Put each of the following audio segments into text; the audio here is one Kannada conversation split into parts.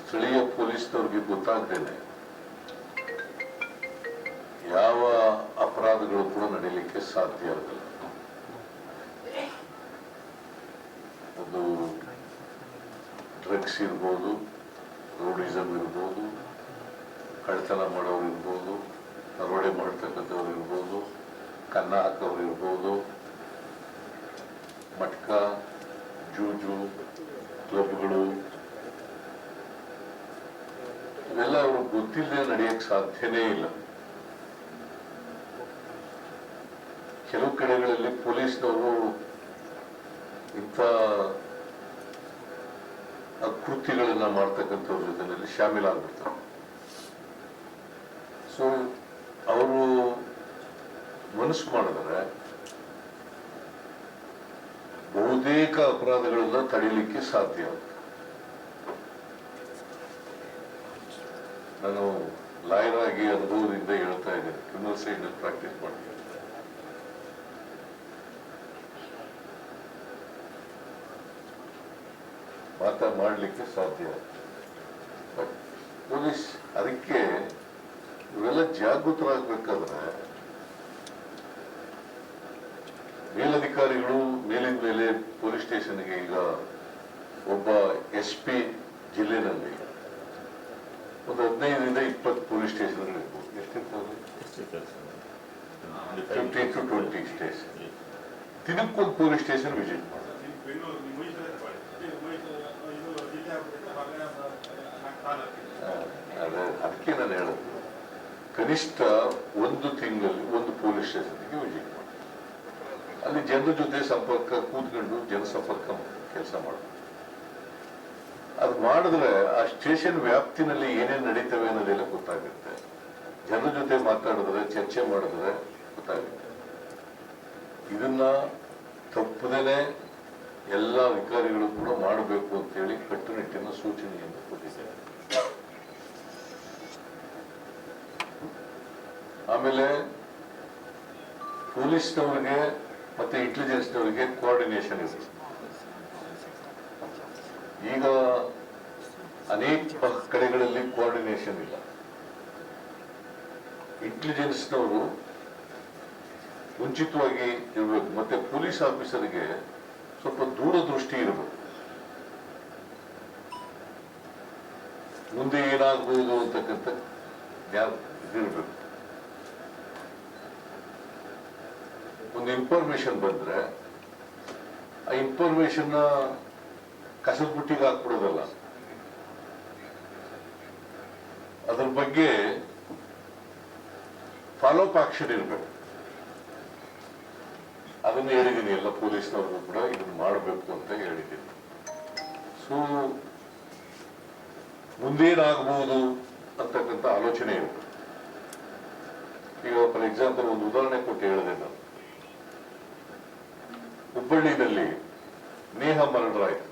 ಸ್ಥಳೀಯ ಪೊಲೀಸ್ನವ್ರಿಗೆ ಗೊತ್ತಾಗ್ದೇನೆ ಯಾವ ಅಪರಾಧಗಳು ಕೂಡ ನಡೀಲಿಕ್ಕೆ ಸಾಧ್ಯ ಆಗಲ್ಲ. ಅದು ಡ್ರಗ್ಸ್ ಇರ್ಬೋದು, ರೌಡಿಸಮ್ ಇರ್ಬೋದು, ಕಳ್ಳತನ ಮಾಡೋರು ಇರ್ಬೋದು, ದರೋಡೆ ಮಾಡ್ತಕ್ಕಂಥವ್ರು ಇರ್ಬೋದು, ಕನ್ನ ಹಾಕೋರು ಇರ್ಬೋದು, ಮಟ್ಕ, ಜೂಜು ಕ್ಲಬ್ಗಳು, ಇವೆಲ್ಲ ಅವರು ಗೊತ್ತಿಲ್ಲದೆ ನಡೆಯಕ್ಕೆ ಸಾಧ್ಯನೇ ಇಲ್ಲ. ಕೆಲವು ಕಡೆಗಳಲ್ಲಿ ಪೊಲೀಸ್ನವರು ಇಂಥ ಕೃತ್ಯಗಳನ್ನ ಮಾಡ್ತಕ್ಕಂಥವ್ರ ಜೊತೆಯಲ್ಲಿ ಶಾಮೀಲಾಗ್ಬಿಡ್ತಾರೆ. ಸೊ ಅವರು ಮನಸ್ಸು ಮಾಡಿದ್ರೆ ಬಹುತೇಕ ಅಪರಾಧಗಳನ್ನ ತಡೀಲಿಕ್ಕೆ ಸಾಧ್ಯ ಆಗುತ್ತೆ. ನಾನು ಲಾಯರ್ ಆಗಿ ಅನುಭವದಿಂದ ಹೇಳ್ತಾ ಇದ್ದೇನೆ, ಕ್ರಿಮಿನಲ್ ಸೈಡ್ ಪ್ರಾಕ್ಟೀಸ್ ಮಾಡ್ತೀನಿ. ಮಾಡಲಿಕ್ಕೆ ಸಾಧ್ಯ. ಬಟ್ ಪೊಲೀಸ್ ಅದಕ್ಕೆ ಇವೆಲ್ಲ ಜಾಗೃತರಾಗಬೇಕಾದ್ರೆ ಮೇಲಧಿಕಾರಿಗಳು ಮೇಲಿನ ಮೇಲೆ ಪೊಲೀಸ್ ಸ್ಟೇಷನ್ಗೆ, ಈಗ ಒಬ್ಬ SP ಜಿಲ್ಲೆನಲ್ಲಿ ಒಂದು 15ರಿಂದ 20 ಪೊಲೀಸ್ ಸ್ಟೇಷನ್ಗಳಿರ್ಬೋದು. ಎಷ್ಟಿರ್ತಾವೆ? 15 to 20 station. ದಿನಕ್ಕೊಂದು ಪೊಲೀಸ್ ಸ್ಟೇಷನ್ ವಿಸಿಟ್ ಮಾಡಿ. ಅದಕ್ಕೆ ನಾನು ಹೇಳೋದು, ಕನಿಷ್ಠ ಒಂದು ತಿಂಗಳಲ್ಲಿ ಒಂದು ಪೊಲೀಸ್ ಸ್ಟೇಷನ್ಗೆ ವಿಸಿಟ್ ಮಾಡಿ. ಅಲ್ಲಿ ಜನರ ಜೊತೆ ಸಂಪರ್ಕ ಕೂತ್ಕೊಂಡು ಜನಸಂಪರ್ಕ ಕೆಲಸ ಮಾಡಬೇಕು. ಅದು ಮಾಡಿದ್ರೆ ಆ ಸ್ಟೇಷನ್ ವ್ಯಾಪ್ತಿನಲ್ಲಿ ಏನೇನು ನಡೀತವೆ ಅನ್ನೋದೆಲ್ಲ ಗೊತ್ತಾಗುತ್ತೆ. ಜನರ ಜೊತೆ ಮಾತಾಡಿದ್ರೆ, ಚರ್ಚೆ ಮಾಡಿದ್ರೆ ಗೊತ್ತಾಗುತ್ತೆ. ಇದನ್ನ ತಪ್ಪದೇನೆ ಎಲ್ಲ ಅಧಿಕಾರಿಗಳು ಕೂಡ ಮಾಡಬೇಕು ಅಂತೇಳಿ ಕಟ್ಟುನಿಟ್ಟಿನ ಸೂಚನೆಯನ್ನು ಕೊಟ್ಟಿದ್ದಾರೆ. ಆಮೇಲೆ ಪೊಲೀಸ್ನವರಿಗೆ ಮತ್ತೆ ಇಂಟೆಲಿಜೆನ್ಸ್ನವರಿಗೆ ಕೋಆರ್ಡಿನೇಷನ್ ಇದೆ. ಈಗ ಅನೇಕ ಕಡೆಗಳಲ್ಲಿ ಕೋಆರ್ಡಿನೇಷನ್ ಇಲ್ಲ. ಇಂಟೆಲಿಜೆನ್ಸ್ನವರು ಮುಂಚಿತವಾಗಿ ಇರಬೇಕು, ಮತ್ತೆ ಪೊಲೀಸ್ ಆಫೀಸರ್ಗೆ ಸ್ವಲ್ಪ ದೂರದೃಷ್ಟಿ ಇರಬೇಕು. ಮುಂದೆ ಏನಾಗಬಹುದು ಅಂತಕ್ಕಂಥ ಇದಿರಬೇಕು. ಒಂದು ಇನ್ಫಾರ್ಮೇಶನ್ ಬಂದ್ರೆ ಆ ಇನ್ಫಾರ್ಮೇಶನ್ ಕಸದ ಬುಟ್ಟಿಗೆ ಹಾಕ್ಬಿಡೋದಲ್ಲ, ಅದ್ರ ಬಗ್ಗೆ ಫಾಲೋಅಪ್ ಆಕ್ಷನ್ ಇರಬೇಕು. ಅದನ್ನು ಹೇಳಿದ್ದೀನಿ, ಎಲ್ಲ ಪೊಲೀಸ್ನವರು ಕೂಡ ಇದನ್ನು ಮಾಡಬೇಕು ಅಂತ ಹೇಳಿದ್ದೀನಿ. ಸೊ ಮುಂದೇನಾಗಬಹುದು ಅಂತಕ್ಕಂಥ ಆಲೋಚನೆ ಇರಬೇಕು. ಈಗ ಫಾರ್ ಎಕ್ಸಾಂಪಲ್ ಒಂದು ಉದಾಹರಣೆ ಕೊಟ್ಟು ಹೇಳಿದೆ ನಾನು. ಹುಬ್ಬಳ್ಳಿನಲ್ಲಿ ನೇಹ ಮರ್ಡರ್ ಆಯ್ತು,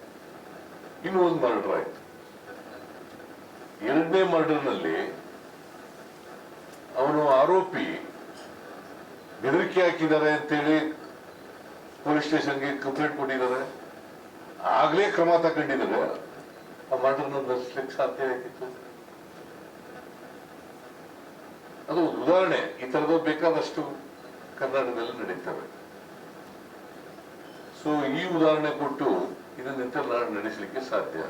ಇನ್ನೂ ಒಂದು ಮರ್ಡರ್ ಆಯ್ತು. ಎರಡನೇ ಮರ್ಡರ್ನಲ್ಲಿ ಅವನು ಆರೋಪಿ ಬೆದರಿಕೆ ಹಾಕಿದ್ದಾರೆ ಅಂತೇಳಿ ಪೊಲೀಸ್ ಸ್ಟೇಷನ್ಗೆ ಕಂಪ್ಲೇಂಟ್ ಕೊಟ್ಟಿದ್ದಾರೆ. ಆಗ್ಲೇ ಕ್ರಮ ತಗೊಂಡಿದ್ದಾರೆ. ಆ ಮರ್ಡರ್ನ ನಡೆಸಲಿಕ್ಕೆ ಸಾಧ್ಯ ಆಗಿತ್ತು. ಅದು ಉದಾಹರಣೆ. ಈ ತರದ ಬೇಕಾದಷ್ಟು ಕರ್ನಾಟಕದಲ್ಲಿ ನಡೀತವೆ. ಸೊ ಈ ಉದಾಹರಣೆ ಕೊಟ್ಟು ಇದನ್ನೆಂತ ನಡೆಸಲಿಕ್ಕೆ ಸಾಧ್ಯ.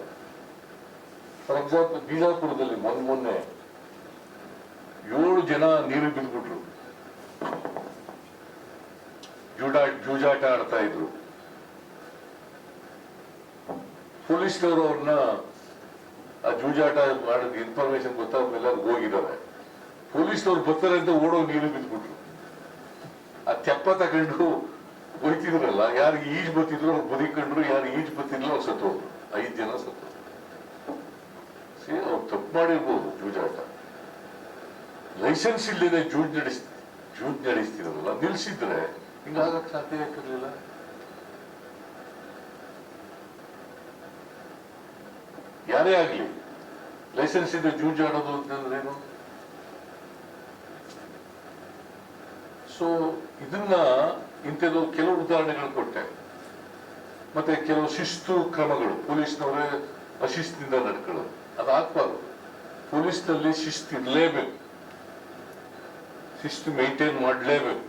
ಫಾರ್ ಎಕ್ಸಾಂಪಲ್ ಬಿಜಾಪುರದಲ್ಲಿ ಮೊನ್ನೆ 7 ಜನ ನೀರು ಬಿದ್ದುಬಿಟ್ರು. ಜೂಜಾಟ ಆಡ್ತಾ ಇದ್ರು. ಪೊಲೀಸ್ನವರು ಅವ್ರನ್ನ ಆ ಜೂಜಾಟ ಮಾಡೋದು ಇನ್ಫಾರ್ಮೇಶನ್ ಗೊತ್ತಾದ ಮೇಲೆ ಅವ್ರಿಗೆ ಹೋಗಿದ್ದಾರೆ. ಪೊಲೀಸ್ನವ್ರು ಬರ್ತಾರೆ ಅಂತ ಓಡೋಗಿ ನೀರು ಬಿದ್ದುಬಿಟ್ರು. ಆ ತೆಪ್ಪ ತಗೊಂಡು ಹೋಯ್ತಿದ್ರಲ್ಲ, ಯಾರಿಗೆ ಈಜ್ ಬತ್ತಿದ್ರು ಅವ್ರು ಬದುಕೊಂಡ್ರು, ಯಾರು ಈಜ್ ಬತ್ತಿದ್ರು ಅವ್ರು ಸತ್ತೋದ್ರು. 5 ಜನ ಸತ್ತೋದ್ರು. ಅವ್ರು ತಪ್ಪು ಮಾಡಿರ್ಬೋದು ಜೂಜಾಟ. ಲೈಸೆನ್ಸ್ ಇಲ್ಲದೆ ಜೂಜ್ ನಡೆಸ್ತಿದ್ರಲ್ಲ, ನಿಲ್ಸಿದ್ರೆ ಹಿಂಗಾಗಕ್ಕೆ ಸಾಧ್ಯ ಆಗ್ತಿರ್ಲಿಲ್ಲ. ಯಾರೇ ಆಗ್ಲಿ ಲೈಸೆನ್ಸ್ ಇದ್ರೆ ಜೂಜ್ ಆಡೋದು ಅಂತಂದ್ರೇನು? ಸೊ ಇದನ್ನ ಇಂಥದ್ದು ಕೆಲವು ಉದಾಹರಣೆಗಳು ಕೊಟ್ಟೆ. ಮತ್ತೆ ಕೆಲವು ಶಿಸ್ತು ಕ್ರಮಗಳು, ಪೊಲೀಸ್ನವರೇ ಅಶಿಸ್ತಿನಿಂದ ನಡ್ಕೊಳ್ಳೋದು, ಅದಾಗಬಾರ್ದು. ಪೊಲೀಸ್ನಲ್ಲಿ ಶಿಸ್ತು ಇರಲೇಬೇಕು, ಶಿಸ್ತು ಮೇಂಟೈನ್ ಮಾಡಲೇಬೇಕು.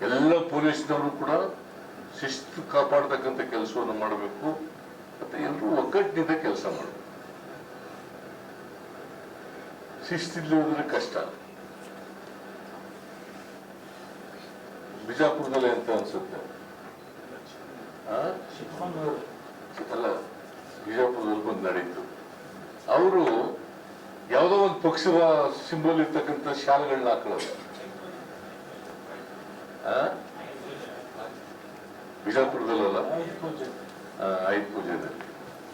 ಎಲ್ಲ ಪೊಲೀಸ್ನವರು ಕೂಡ ಶಿಸ್ತು ಕಾಪಾಡತಕ್ಕಂಥ ಕೆಲಸವನ್ನು ಮಾಡಬೇಕು, ಮತ್ತೆ ಎಲ್ಲರೂ ಒಗ್ಗಟ್ಟಿನಿಂದ ಕೆಲಸ ಮಾಡಬೇಕು. ಶಿಸ್ತಿಲ್ಲದ್ರೆ ಕಷ್ಟ. ಬಿಜಾಪುರದಲ್ಲಿ ಅಂತ ಅನ್ಸುತ್ತೆ, ಅಲ್ಲ ಬಿಜಾಪುರದಲ್ಲಿ ಬಂದು ನಡೀತು. ಅವರು ಯಾವುದೋ ಒಂದು ಪಕ್ಷದ ಸಿಂಬಲ್ ಇರ್ತಕ್ಕಂಥ ಶಾಲೆಗಳನ್ನ ಹಾಕೊಳ್ಳೋದು. ಬಿಜಾಪುರದಲ್ಲ, ಆಯುಧ ಪೂಜೆದಲ್ಲಿ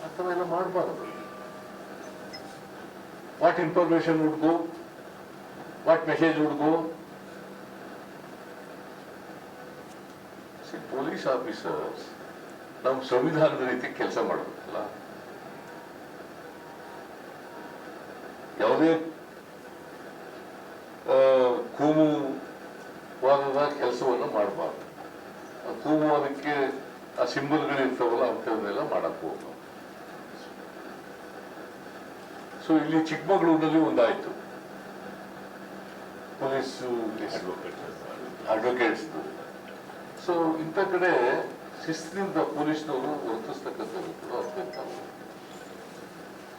ಆ ಥರ ಎಲ್ಲ ಮಾಡಬಾರದು. What information would go, what message would go. Police officers ನಮ್ಮ ಸಂವಿಧಾನದ ರೀತಿ ಕೆಲಸ ಮಾಡಬೇಕಲ್ಲ. ಯಾವುದೇ ಕೋಮುವಾದದ ಕೆಲಸವನ್ನು ಮಾಡಬಾರ್ದು. ಕೋಮುವಾದಕ್ಕೆ ಆ ಸಿಂಬಲ್ಗಳಿರ್ತಾವಲ್ಲ ಅಂಥವನ್ನೆಲ್ಲ ಮಾಡಕ್ ಹೋಗ್ಬೇಕು. ಸೊ ಇಲ್ಲಿ ಚಿಕ್ಕಮಗಳೂರಿನಲ್ಲಿ ಒಂದಾಯ್ತು, ಪೊಲೀಸ್ ಅಡ್ವೊಕೇಟ್ಸ್. ಸೊ ಇಂಥ ಕಡೆ ಶಿಸ್ತಿನಿಂದ ಪೊಲೀಸ್ನವರು ವರ್ತಿಸ್ತಕ್ಕಂಥದ್ದು ಕೂಡ ಅತ್ಯಂತ